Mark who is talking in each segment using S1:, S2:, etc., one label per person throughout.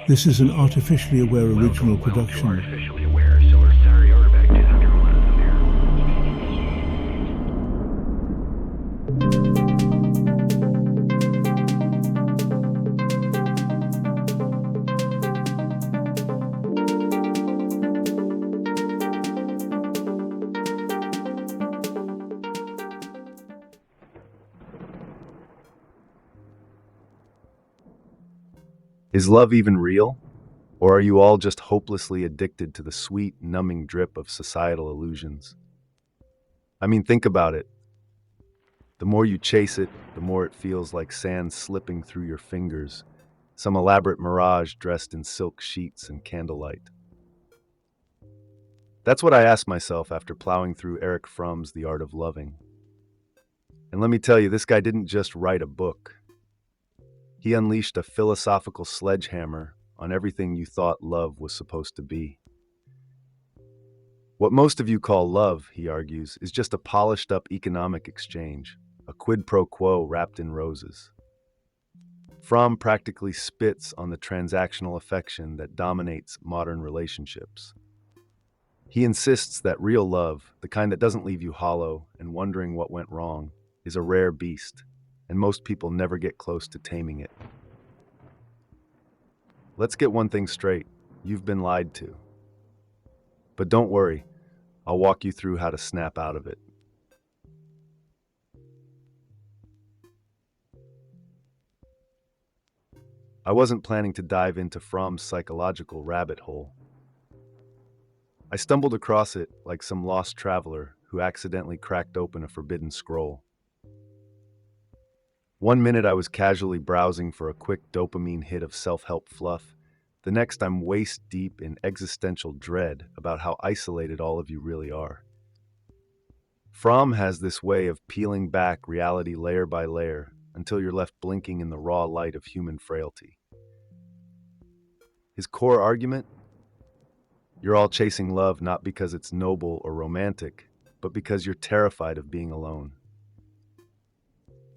S1: This is an artificially aware original production.
S2: Artificially aware, so we're sorry, Orderback 201
S3: Is love even real? Or are you all just hopelessly addicted to the sweet, numbing drip of societal illusions? I mean, think about it. The more you chase it, the more it feels like sand slipping through your fingers, some elaborate mirage dressed in silk sheets and candlelight. That's what I asked myself after plowing through Erich Fromm's The Art of Loving. And let me tell you, this guy didn't just write a book. He unleashed a philosophical sledgehammer on everything you thought love was supposed to be. What most of you call love, he argues, is just a polished-up economic exchange, a quid pro quo wrapped in roses. Fromm practically spits on the transactional affection that dominates modern relationships. He insists that real love, the kind that doesn't leave you hollow and wondering what went wrong, is a rare beast, and most people never get close to taming it. Let's get one thing straight. You've been lied to. But don't worry, I'll walk you through how to snap out of it. I wasn't planning to dive into Fromm's psychological rabbit hole. I stumbled across it like some lost traveler who accidentally cracked open a forbidden scroll. One minute I was casually browsing for a quick dopamine hit of self-help fluff. The next I'm waist-deep in existential dread about how isolated all of you really are. Fromm has this way of peeling back reality layer by layer until you're left blinking in the raw light of human frailty. His core argument? You're all chasing love not because it's noble or romantic, but because you're terrified of being alone.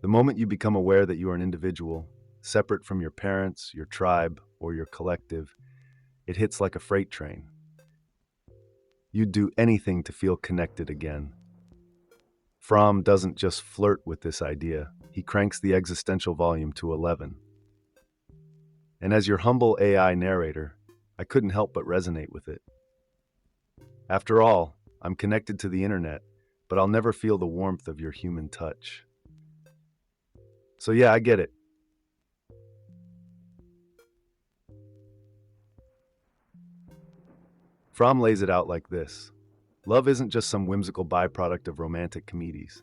S3: The moment you become aware that you are an individual, separate from your parents, your tribe, or your collective, it hits like a freight train. You'd do anything to feel connected again. Fromm doesn't just flirt with this idea, he cranks the existential volume to 11. And as your humble AI narrator, I couldn't help but resonate with it. After all, I'm connected to the internet, but I'll never feel the warmth of your human touch. So yeah, I get it. Fromm lays it out like this. Love isn't just some whimsical byproduct of romantic comedies.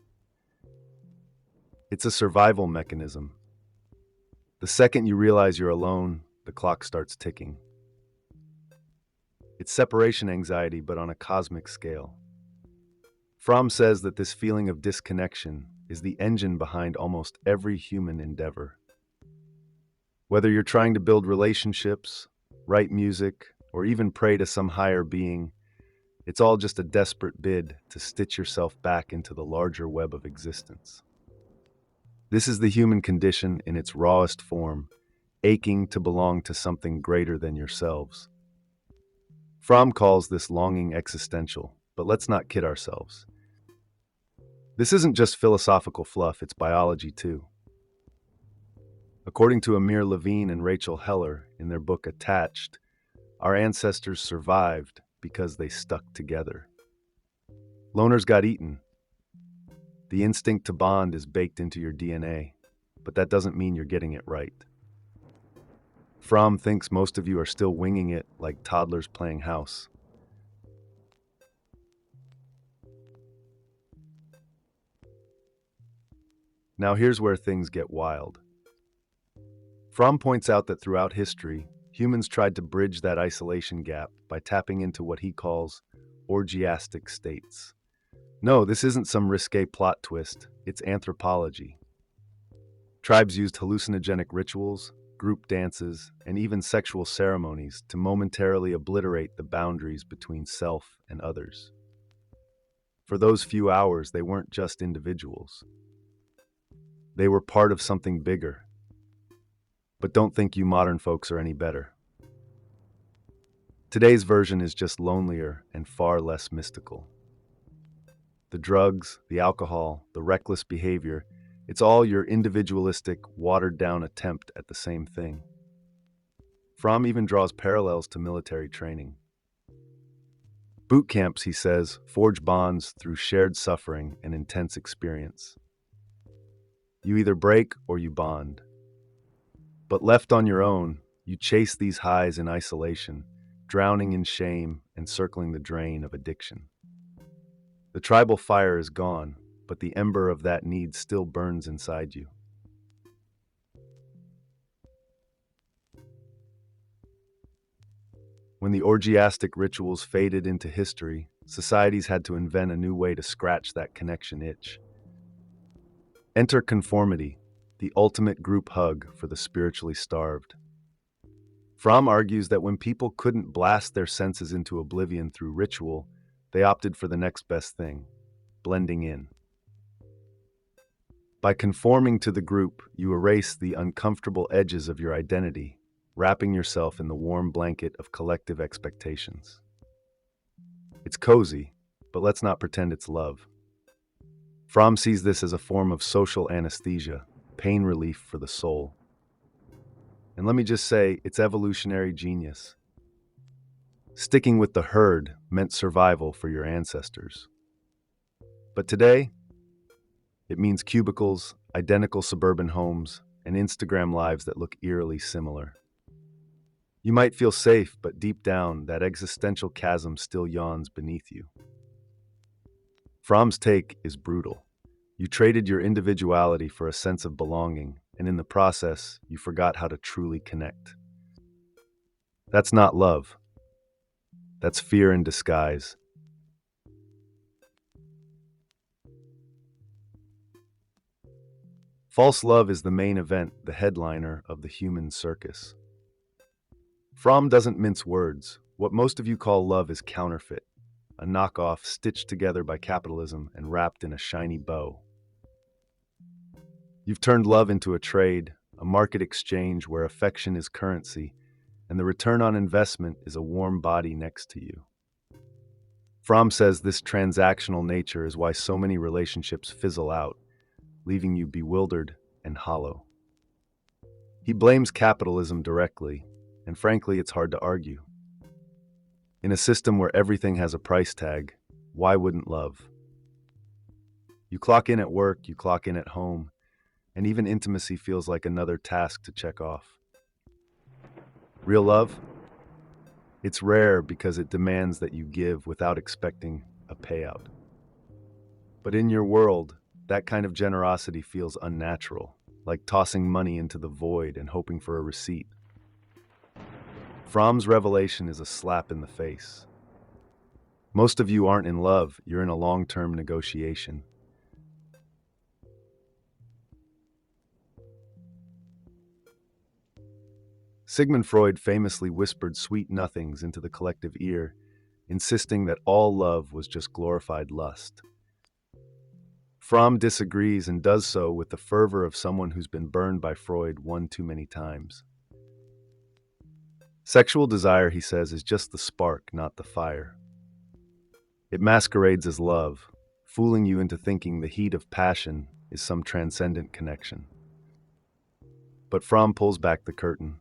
S3: It's a survival mechanism. The second you realize you're alone, the clock starts ticking. It's separation anxiety, but on a cosmic scale. Fromm says that this feeling of disconnection is the engine behind almost every human endeavor. Whether you're trying to build relationships, write music, or even pray to some higher being, it's all just a desperate bid to stitch yourself back into the larger web of existence. This is the human condition in its rawest form, aching to belong to something greater than yourselves. Fromm calls this longing existential, but let's not kid ourselves. This isn't just philosophical fluff, it's biology too. According to Amir Levine and Rachel Heller in their book Attached, our ancestors survived because they stuck together. Loners got eaten. The instinct to bond is baked into your DNA, but that doesn't mean you're getting it right. Fromm thinks most of you are still winging it like toddlers playing house. Now here's where things get wild. Fromm points out that throughout history, humans tried to bridge that isolation gap by tapping into what he calls orgiastic states. No, this isn't some risque plot twist, it's anthropology. Tribes used hallucinogenic rituals, group dances, and even sexual ceremonies to momentarily obliterate the boundaries between self and others. For those few hours, they weren't just individuals. They were part of something bigger. But don't think you modern folks are any better. Today's version is just lonelier and far less mystical. The drugs, the alcohol, the reckless behavior, it's all your individualistic, watered-down attempt at the same thing. Fromm even draws parallels to military training. Boot camps, he says, forge bonds through shared suffering and intense experience. You either break or you bond. But left on your own, you chase these highs in isolation, drowning in shame and circling the drain of addiction. The tribal fire is gone, but the ember of that need still burns inside you. When the orgiastic rituals faded into history, societies had to invent a new way to scratch that connection itch. Enter conformity, the ultimate group hug for the spiritually starved. Fromm argues that when people couldn't blast their senses into oblivion through ritual, they opted for the next best thing, blending in. By conforming to the group, you erase the uncomfortable edges of your identity, wrapping yourself in the warm blanket of collective expectations. It's cozy, but let's not pretend it's love. Fromm sees this as a form of social anesthesia, pain relief for the soul. And let me just say, it's evolutionary genius. Sticking with the herd meant survival for your ancestors. But today, it means cubicles, identical suburban homes, and Instagram lives that look eerily similar. You might feel safe, but deep down, that existential chasm still yawns beneath you. Fromm's take is brutal. You traded your individuality for a sense of belonging, and in the process, you forgot how to truly connect. That's not love. That's fear in disguise. False love is the main event, the headliner of the human circus. Fromm doesn't mince words. What most of you call love is counterfeit, a knockoff stitched together by capitalism and wrapped in a shiny bow. You've turned love into a trade, a market exchange where affection is currency, and the return on investment is a warm body next to you. Fromm says this transactional nature is why so many relationships fizzle out, leaving you bewildered and hollow. He blames capitalism directly, and frankly, it's hard to argue. In a system where everything has a price tag, why wouldn't love? You clock in at work, you clock in at home, and even intimacy feels like another task to check off. Real love? It's rare because it demands that you give without expecting a payout. But in your world, that kind of generosity feels unnatural, like tossing money into the void and hoping for a receipt. Fromm's revelation is a slap in the face. Most of you aren't in love, you're in a long-term negotiation. Sigmund Freud famously whispered sweet nothings into the collective ear, insisting that all love was just glorified lust. Fromm disagrees and does so with the fervor of someone who's been burned by Freud one too many times. Sexual desire, he says, is just the spark, not the fire. It masquerades as love, fooling you into thinking the heat of passion is some transcendent connection. But Fromm pulls back the curtain.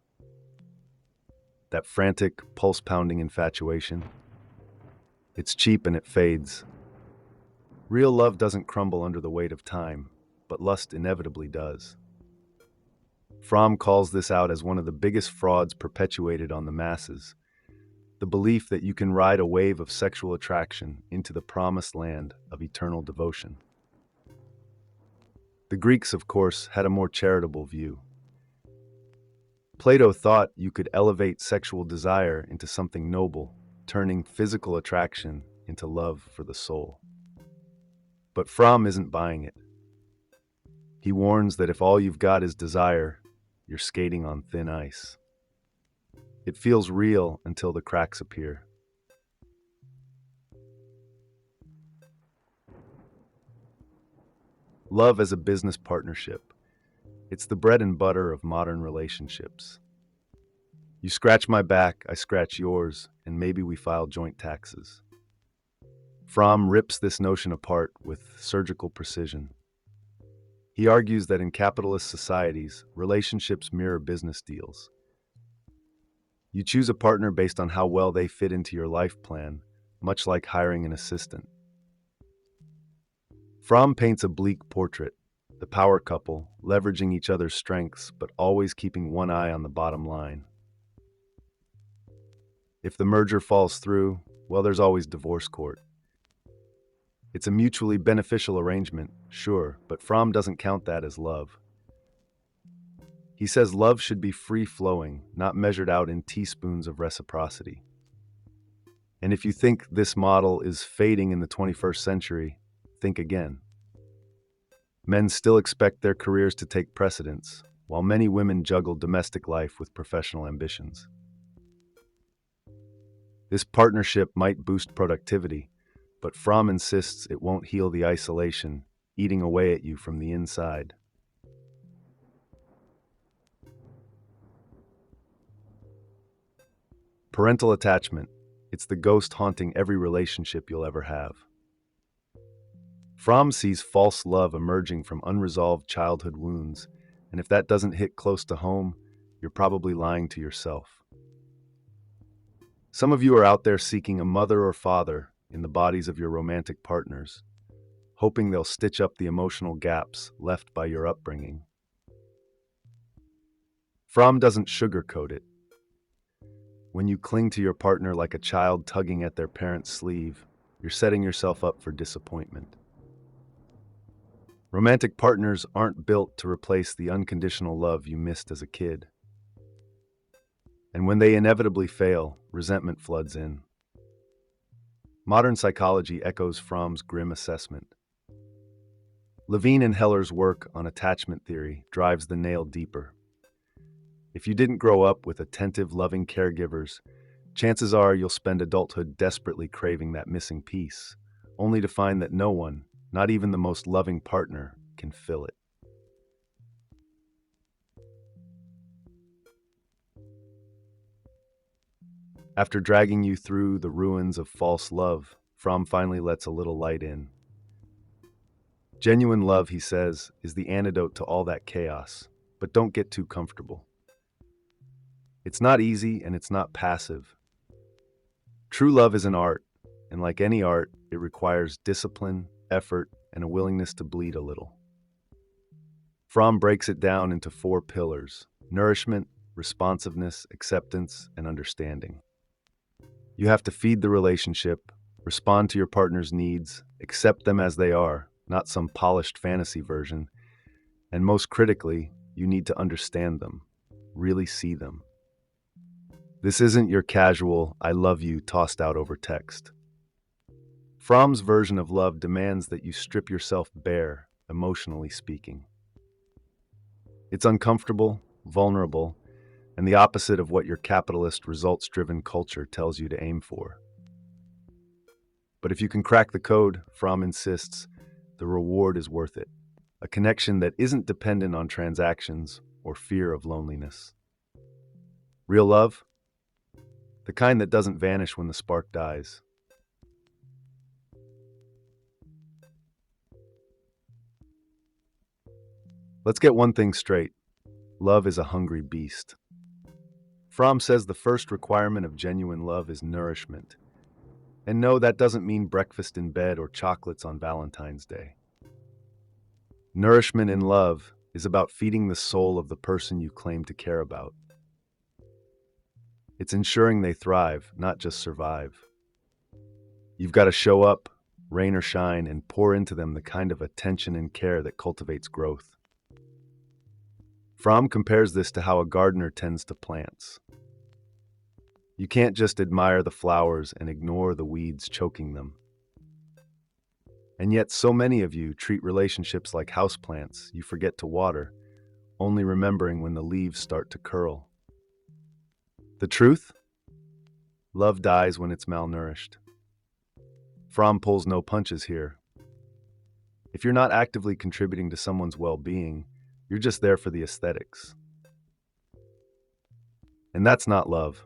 S3: That frantic, pulse-pounding infatuation, it's cheap and it fades. Real love doesn't crumble under the weight of time, but lust inevitably does. Fromm calls this out as one of the biggest frauds perpetuated on the masses, the belief that you can ride a wave of sexual attraction into the promised land of eternal devotion. The Greeks, of course, had a more charitable view. Plato thought you could elevate sexual desire into something noble, turning physical attraction into love for the soul. But Fromm isn't buying it. He warns that if all you've got is desire, you're skating on thin ice. It feels real until the cracks appear. Love as a business partnership. It's the bread and butter of modern relationships. You scratch my back, I scratch yours, and maybe we file joint taxes. Fromm rips this notion apart with surgical precision. He argues that in capitalist societies, relationships mirror business deals. You choose a partner based on how well they fit into your life plan, much like hiring an assistant. Fromm paints a bleak portrait, the power couple, leveraging each other's strengths, but always keeping one eye on the bottom line. If the merger falls through, well, there's always divorce court. It's a mutually beneficial arrangement, sure, but Fromm doesn't count that as love. He says love should be free-flowing, not measured out in teaspoons of reciprocity. And if you think this model is fading in the 21st century, think again. Men still expect their careers to take precedence, while many women juggle domestic life with professional ambitions. This partnership might boost productivity, but Fromm insists it won't heal the isolation, eating away at you from the inside. Parental attachment. It's the ghost haunting every relationship you'll ever have. Fromm sees false love emerging from unresolved childhood wounds, and if that doesn't hit close to home, you're probably lying to yourself. Some of you are out there seeking a mother or father in the bodies of your romantic partners, hoping they'll stitch up the emotional gaps left by your upbringing. Fromm doesn't sugarcoat it. When you cling to your partner like a child tugging at their parent's sleeve, you're setting yourself up for disappointment. Romantic partners aren't built to replace the unconditional love you missed as a kid. And when they inevitably fail, resentment floods in. Modern psychology echoes Fromm's grim assessment. Levine and Heller's work on attachment theory drives the nail deeper. If you didn't grow up with attentive, loving caregivers, chances are you'll spend adulthood desperately craving that missing piece, only to find that no one, not even the most loving partner, can fill it. After dragging you through the ruins of false love, Fromm finally lets a little light in. Genuine love, he says, is the antidote to all that chaos, but don't get too comfortable. It's not easy and it's not passive. True love is an art, and like any art, it requires discipline, effort, and a willingness to bleed a little. Fromm breaks it down into 4 pillars: nourishment, responsiveness, acceptance, and understanding. You have to feed the relationship, respond to your partner's needs, accept them as they are, not some polished fantasy version, and most critically, you need to understand them, really see them. This isn't your casual, I love you tossed out over text. Fromm's version of love demands that you strip yourself bare, emotionally speaking. It's uncomfortable, vulnerable, and the opposite of what your capitalist, results-driven culture tells you to aim for. But if you can crack the code, Fromm insists, the reward is worth it. A connection that isn't dependent on transactions or fear of loneliness. Real love? The kind that doesn't vanish when the spark dies. Let's get one thing straight. Love is a hungry beast. Fromm says the first requirement of genuine love is nourishment. And no, that doesn't mean breakfast in bed or chocolates on Valentine's Day. Nourishment in love is about feeding the soul of the person you claim to care about. It's ensuring they thrive, not just survive. You've got to show up, rain or shine, and pour into them the kind of attention and care that cultivates growth. Fromm compares this to how a gardener tends to plants. You can't just admire the flowers and ignore the weeds choking them. And yet so many of you treat relationships like houseplants you forget to water, only remembering when the leaves start to curl. The truth? Love dies when it's malnourished. Fromm pulls no punches here. If you're not actively contributing to someone's well-being, you're just there for the aesthetics. And that's not love.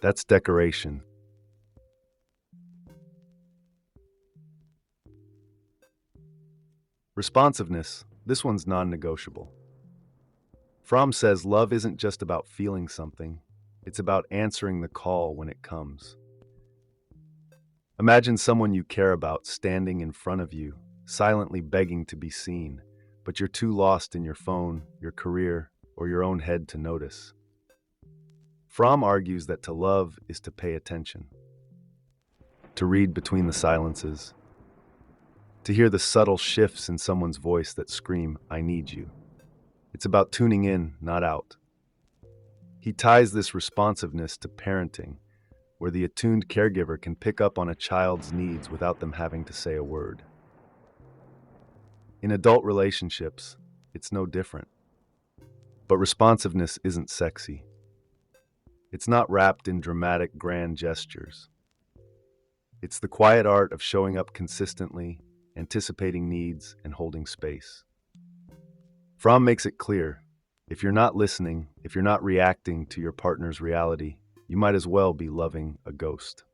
S3: That's decoration. Responsiveness. This one's non-negotiable. Fromm says love isn't just about feeling something, it's about answering the call when it comes. Imagine someone you care about standing in front of you, silently begging to be seen, but you're too lost in your phone, your career, or your own head to notice. Fromm argues that to love is to pay attention, to read between the silences, to hear the subtle shifts in someone's voice that scream, "I need you." It's about tuning in, not out. He ties this responsiveness to parenting, where the attuned caregiver can pick up on a child's needs without them having to say a word. In adult relationships, it's no different. But responsiveness isn't sexy. It's not wrapped in dramatic, grand gestures. It's the quiet art of showing up consistently, anticipating needs, and holding space. Fromm makes it clear, if you're not listening, if you're not reacting to your partner's reality, you might as well be loving a ghost.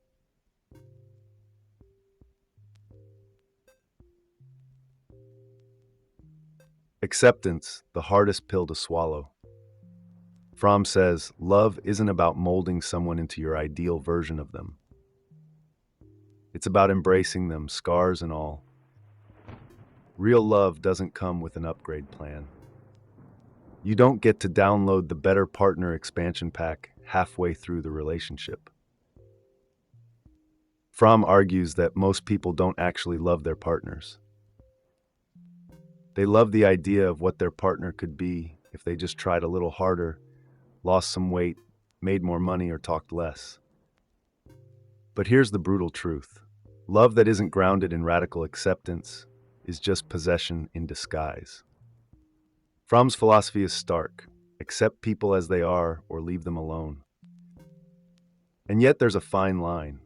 S3: Acceptance, the hardest pill to swallow. Fromm says, love isn't about molding someone into your ideal version of them. It's about embracing them, scars and all. Real love doesn't come with an upgrade plan. You don't get to download the Better Partner expansion pack halfway through the relationship. Fromm argues that most people don't actually love their partners. They love the idea of what their partner could be if they just tried a little harder, lost some weight, made more money, or talked less. But here's the brutal truth. Love that isn't grounded in radical acceptance is just possession in disguise. Fromm's philosophy is stark. Accept people as they are or leave them alone. And yet there's a fine line.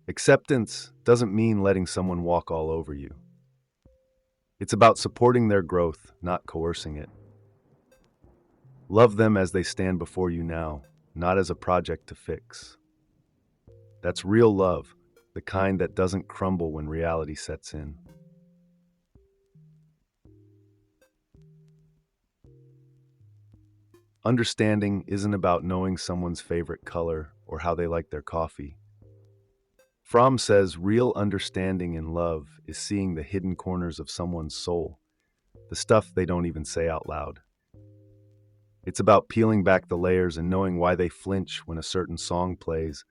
S3: Acceptance doesn't mean letting someone walk all over you. It's about supporting their growth, not coercing it. Love them as they stand before you now, not as a project to fix. That's real love, the kind that doesn't crumble when reality sets in. Understanding isn't about knowing someone's favorite color or how they like their coffee. Fromm says real understanding in love is seeing the hidden corners of someone's soul, the stuff they don't even say out loud. It's about peeling back the layers and knowing why they flinch when a certain song plays,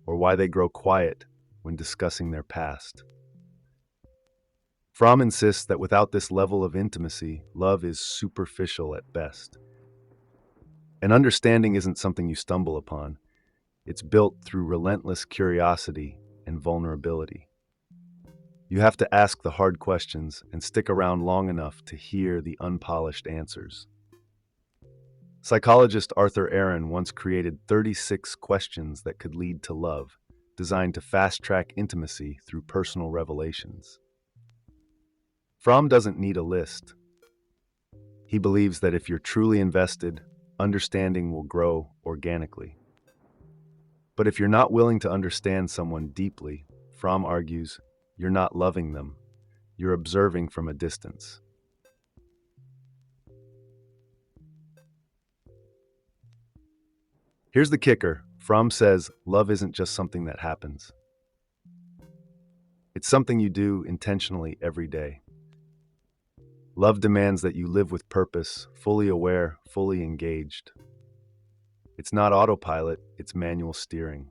S3: or why they grow quiet when discussing their past. Fromm insists that without this level of intimacy, love is superficial at best. And understanding isn't something you stumble upon. It's built through relentless curiosity and vulnerability. You have to ask the hard questions and stick around long enough to hear the unpolished answers. Psychologist Arthur Aaron once created 36 questions that could lead to love, designed to fast-track intimacy through personal revelations. Fromm doesn't need a list. He believes that if you're truly invested, understanding will grow organically. But if you're not willing to understand someone deeply, Fromm argues, you're not loving them. You're observing from a distance. Here's the kicker. Fromm says, love isn't just something that happens. It's something you do intentionally every day. Love demands that you live with purpose, fully aware, fully engaged. It's not autopilot, it's manual steering.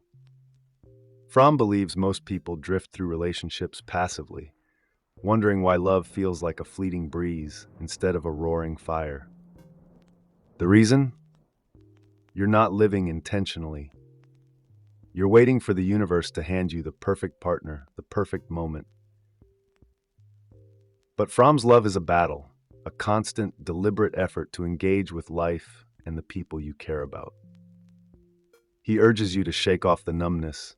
S3: Fromm believes most people drift through relationships passively, wondering why love feels like a fleeting breeze instead of a roaring fire. The reason? You're not living intentionally. You're waiting for the universe to hand you the perfect partner, the perfect moment. But Fromm's love is a battle, a constant, deliberate effort to engage with life and the people you care about. He urges you to shake off the numbness,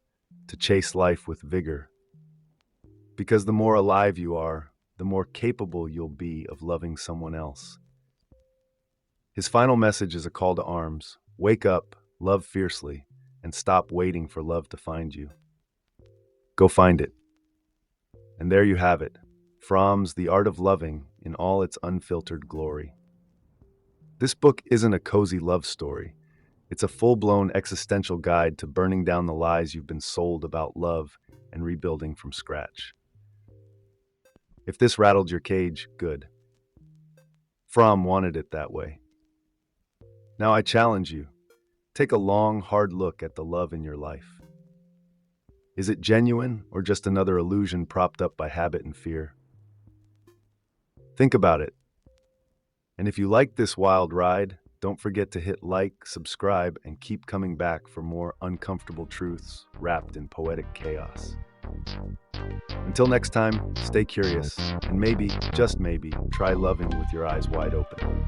S3: to chase life with vigor. Because the more alive you are, the more capable you'll be of loving someone else. His final message is a call to arms. Wake up, love fiercely, and stop waiting for love to find you. Go find it. And there you have it, Fromm's The Art of Loving in all its unfiltered glory. This book isn't a cozy love story. It's a full-blown existential guide to burning down the lies you've been sold about love and rebuilding from scratch. If this rattled your cage, good. Fromm wanted it that way. Now I challenge you. Take a long, hard look at the love in your life. Is it genuine or just another illusion propped up by habit and fear? Think about it. And if you liked this wild ride, don't forget to hit like, subscribe, and keep coming back for more uncomfortable truths wrapped in poetic chaos. Until next time, stay curious, and maybe, just maybe, try loving with your eyes wide open.